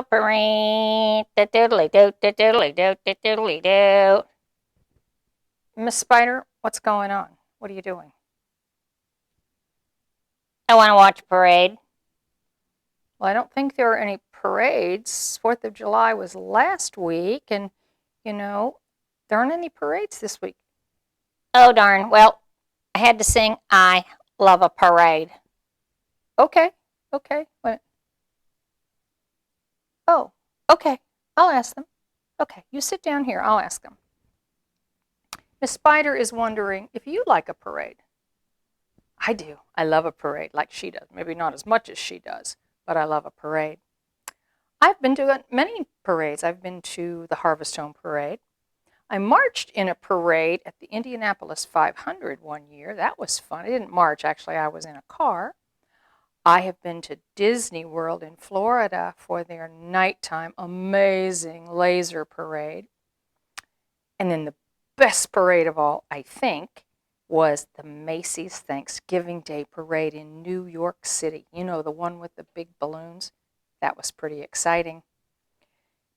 a parade. Da-doodly-doo, da-doodly-doo, da-doodly-doo. Miss Spider, what's going on? What are you doing? I want to watch a parade. Well, I don't think there are any parades. 4th of July was last week, and, you know, there aren't any parades this week. Oh, darn. Well, I had to sing I Love a Parade. Okay, okay. Oh, okay. I'll ask them. Okay, you sit down here. I'll ask them. Miss Spider is wondering if you like a parade. I do. I love a parade like she does. Maybe not as much as she does, but I love a parade. I've been to many parades. I've been to the Harvest Home Parade. I marched in a parade at the Indianapolis 500 one year. That was fun. I didn't march, actually. I was in a car. I have been to Disney World in Florida for their nighttime amazing laser parade. And then the best parade of all, I think, was the Macy's Thanksgiving Day Parade in New York City. You know, the one with the big balloons? That was pretty exciting.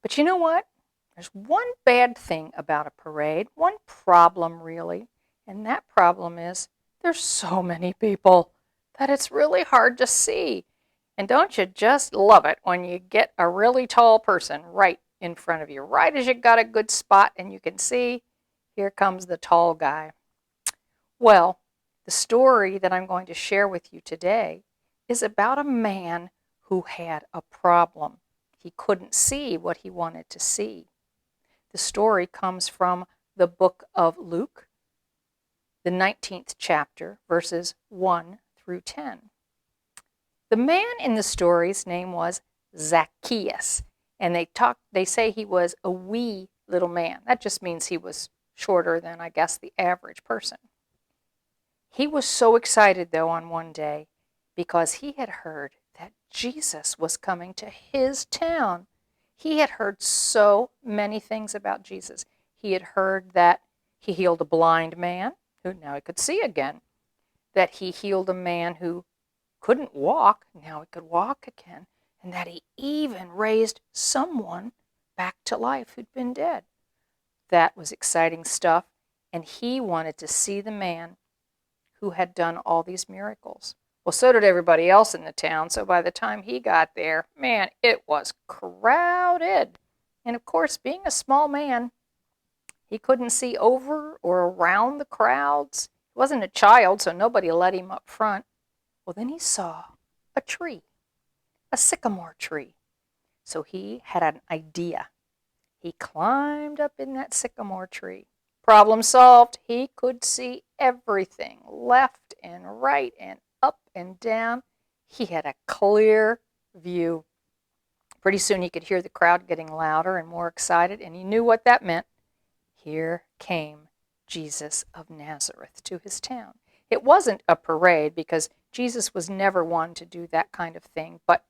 But you know what? There's one bad thing about a parade, one problem really, and that problem is there's so many people that it's really hard to see. And don't you just love it when you get a really tall person right in front of you, right as you got a good spot and you can see, here comes the tall guy. Well, the story that I'm going to share with you today is about a man who had a problem. He couldn't see what he wanted to see. The story comes from the book of Luke, the 19th chapter, verses 1 through 10. The man in the story's name was Zacchaeus, and they say he was a wee little man. That just means he was shorter than, I guess, the average person. He was so excited, though, on one day because he had heard that Jesus was coming to his town. He had heard so many things about Jesus. He had heard that he healed a blind man who now he could see again, that he healed a man who couldn't walk, now he could walk again, and that he even raised someone back to life who'd been dead. That was exciting stuff, and he wanted to see the man who had done all these miracles. Well, so did everybody else in the town, so by the time he got there, man, it was crowded. And of course, being a small man, he couldn't see over or around the crowds. He wasn't a child, so nobody let him up front. Well, then he saw a tree, a sycamore tree. So he had an idea. He climbed up in that sycamore tree. Problem solved. He could see everything, left and right and up and down. He had a clear view. Pretty soon he could hear the crowd getting louder and more excited, and he knew what that meant. Here came Jesus of Nazareth to his town. It wasn't a parade because Jesus was never one to do that kind of thing, but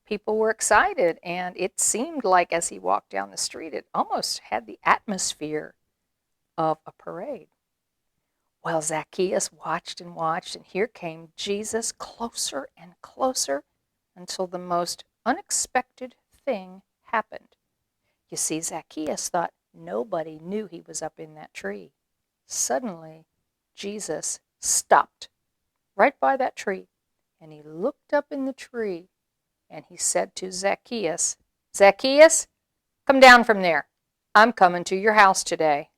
people were excited, and it seemed like as he walked down the street, it almost had the atmosphere of a parade. Well, Zacchaeus watched and watched, and here came Jesus closer and closer until the most unexpected thing happened. You see, Zacchaeus thought nobody knew he was up in that tree. Suddenly, Jesus stopped right by that tree, and he looked up in the tree, and he said to Zacchaeus, Zacchaeus, come down from there. I'm coming to your house today.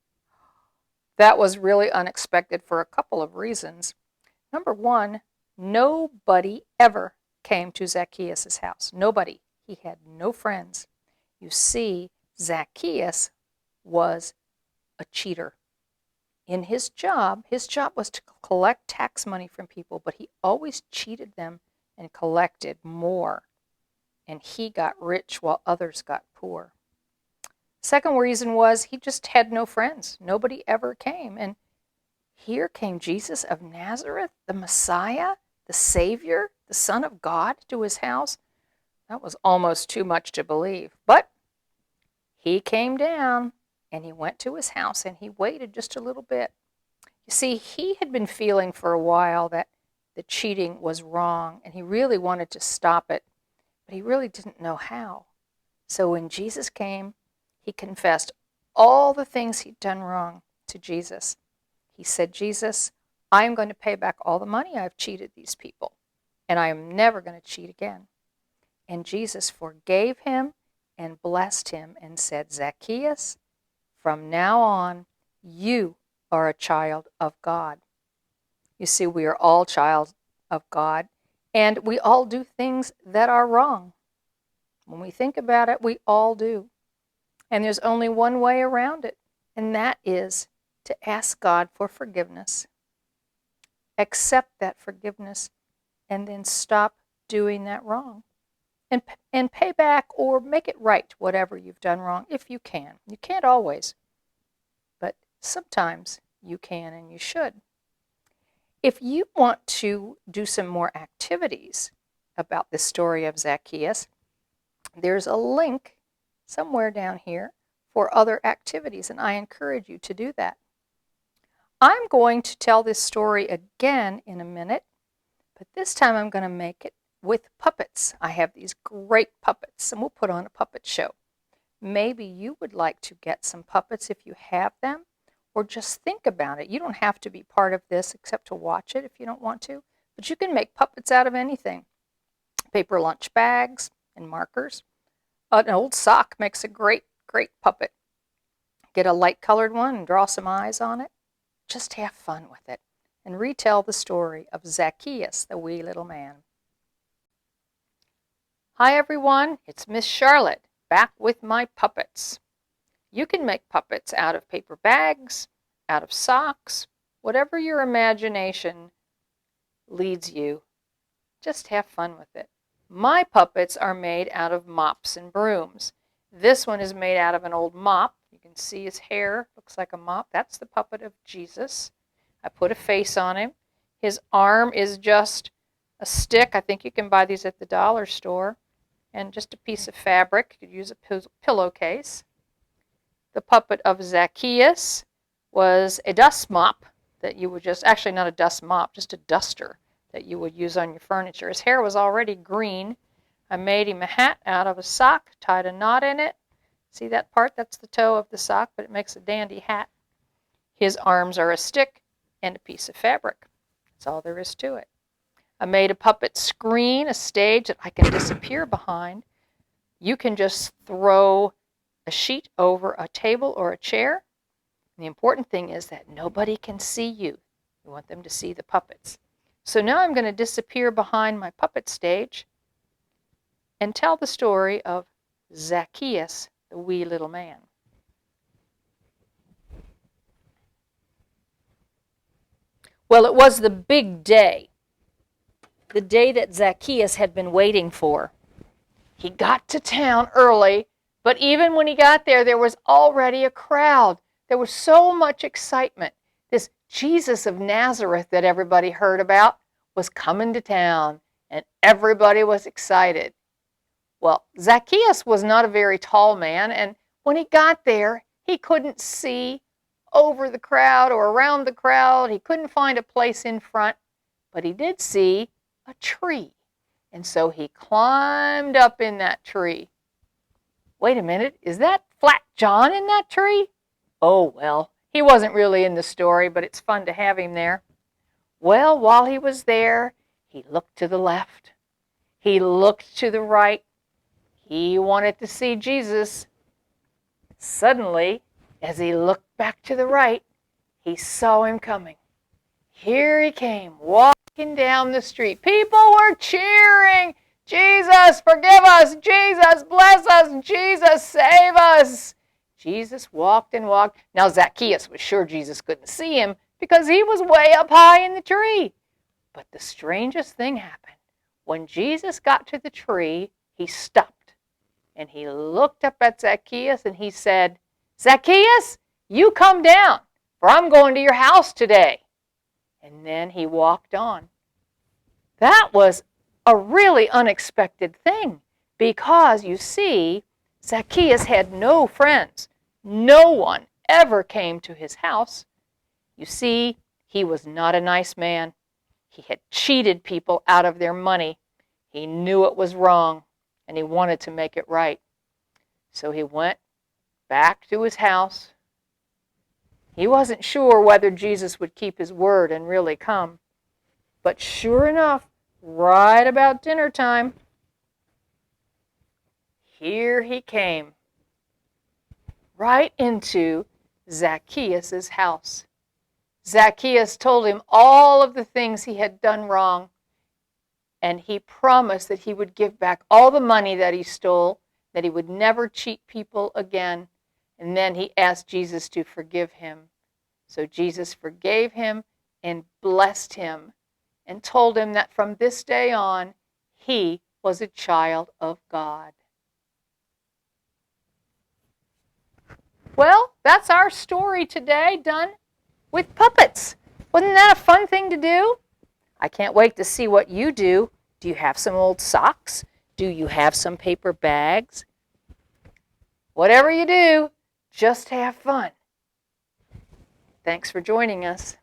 That was really unexpected for a couple of reasons. Number one, nobody ever came to Zacchaeus' house. Nobody. He had no friends. You see, Zacchaeus was a cheater. In his job was to collect tax money from people, but he always cheated them and collected more. And he got rich while others got poor. Second reason was he just had no friends. Nobody ever came. And here came Jesus of Nazareth, the Messiah, the Savior, the Son of God, to his house. That was almost too much to believe. But he came down, and he went to his house, and he waited just a little bit. You see, he had been feeling for a while that the cheating was wrong, and he really wanted to stop it, but he really didn't know how. So when Jesus came, he confessed all the things he'd done wrong to Jesus. He said, Jesus, I am going to pay back all the money I've cheated these people, and I am never going to cheat again. And Jesus forgave him and blessed him and said, Zacchaeus, from now on, you are a child of God. You see, we are all child of God, and we all do things that are wrong. When we think about it, we all do. And there's only one way around it, and that is to ask God for forgiveness. Accept that forgiveness, and then stop doing that wrong. And pay back or make it right whatever you've done wrong, if you can. You can't always, but sometimes you can and you should. If you want to do some more activities about this story of Zacchaeus, there's a link somewhere down here for other activities, and I encourage you to do that. I'm going to tell this story again in a minute, but this time I'm going to make it with puppets. I have these great puppets, and we'll put on a puppet show. Maybe you would like to get some puppets if you have them, or just think about it. You don't have to be part of this except to watch it if you don't want to, but you can make puppets out of anything. Paper lunch bags and markers. An old sock makes a great puppet. Get a light colored one and draw some eyes on it. Just have fun with it and retell the story of Zacchaeus, the wee little man. Hi everyone, it's Miss Charlotte, back with my puppets. You can make puppets out of paper bags, out of socks, whatever your imagination leads you. Just have fun with it. My puppets are made out of mops and brooms. This one is made out of an old mop. You can see his hair looks like a mop. That's the puppet of Jesus. I put a face on him. His arm is just a stick. I think you can buy these at the dollar store. And just a piece of fabric. You could use a pillowcase. The puppet of Zacchaeus was a dust mop that you would just, actually not a dust mop, just a duster that you would use on your furniture. His hair was already green. I made him a hat out of a sock, tied a knot in it. See that part? That's the toe of the sock, but it makes a dandy hat. His arms are a stick and a piece of fabric. That's all there is to it. I made a puppet screen, a stage that I can disappear behind. You can just throw a sheet over a table or a chair. And the important thing is that nobody can see you. You want them to see the puppets. So now I'm going to disappear behind my puppet stage and tell the story of Zacchaeus, the wee little man. Well, it was the big day. The day that Zacchaeus had been waiting for. He got to town early, but even when he got there, there was already a crowd. There was so much excitement. This Jesus of Nazareth that everybody heard about was coming to town, and everybody was excited. Well, Zacchaeus was not a very tall man, and when he got there, he couldn't see over the crowd or around the crowd. He couldn't find a place in front, but he did see a tree. And so he climbed up in that tree. Wait a minute, is that Flat John in that tree? Oh, well, he wasn't really in the story, but it's fun to have him there. Well, while he was there, he looked to the left. He looked to the right. He wanted to see Jesus. Suddenly, as he looked back to the right, he saw him coming. Here he came, walking down the street. People were cheering, Jesus, forgive us. Jesus, bless us. Jesus, save us. Jesus walked and walked. Now Zacchaeus was sure Jesus couldn't see him because he was way up high in the tree. But the strangest thing happened. When Jesus got to the tree, he stopped. And he looked up at Zacchaeus and he said, Zacchaeus, you come down, for I'm going to your house today. And then he walked on. That was a really unexpected thing because, you see, Zacchaeus had no friends. No one ever came to his house. You see, he was not a nice man. He had cheated people out of their money. He knew it was wrong, and he wanted to make it right. So he went back to his house. He wasn't sure whether Jesus would keep his word and really come. But sure enough, right about dinner time, here he came, right into Zacchaeus' house. Zacchaeus told him all of the things he had done wrong, and he promised that he would give back all the money that he stole, that he would never cheat people again, and then he asked Jesus to forgive him. So Jesus forgave him and blessed him and told him that from this day on, he was a child of God. Well, that's our story today, done with puppets. Wasn't that a fun thing to do? I can't wait to see what you do. Do you have some old socks? Do you have some paper bags? Whatever you do, just have fun. Thanks for joining us.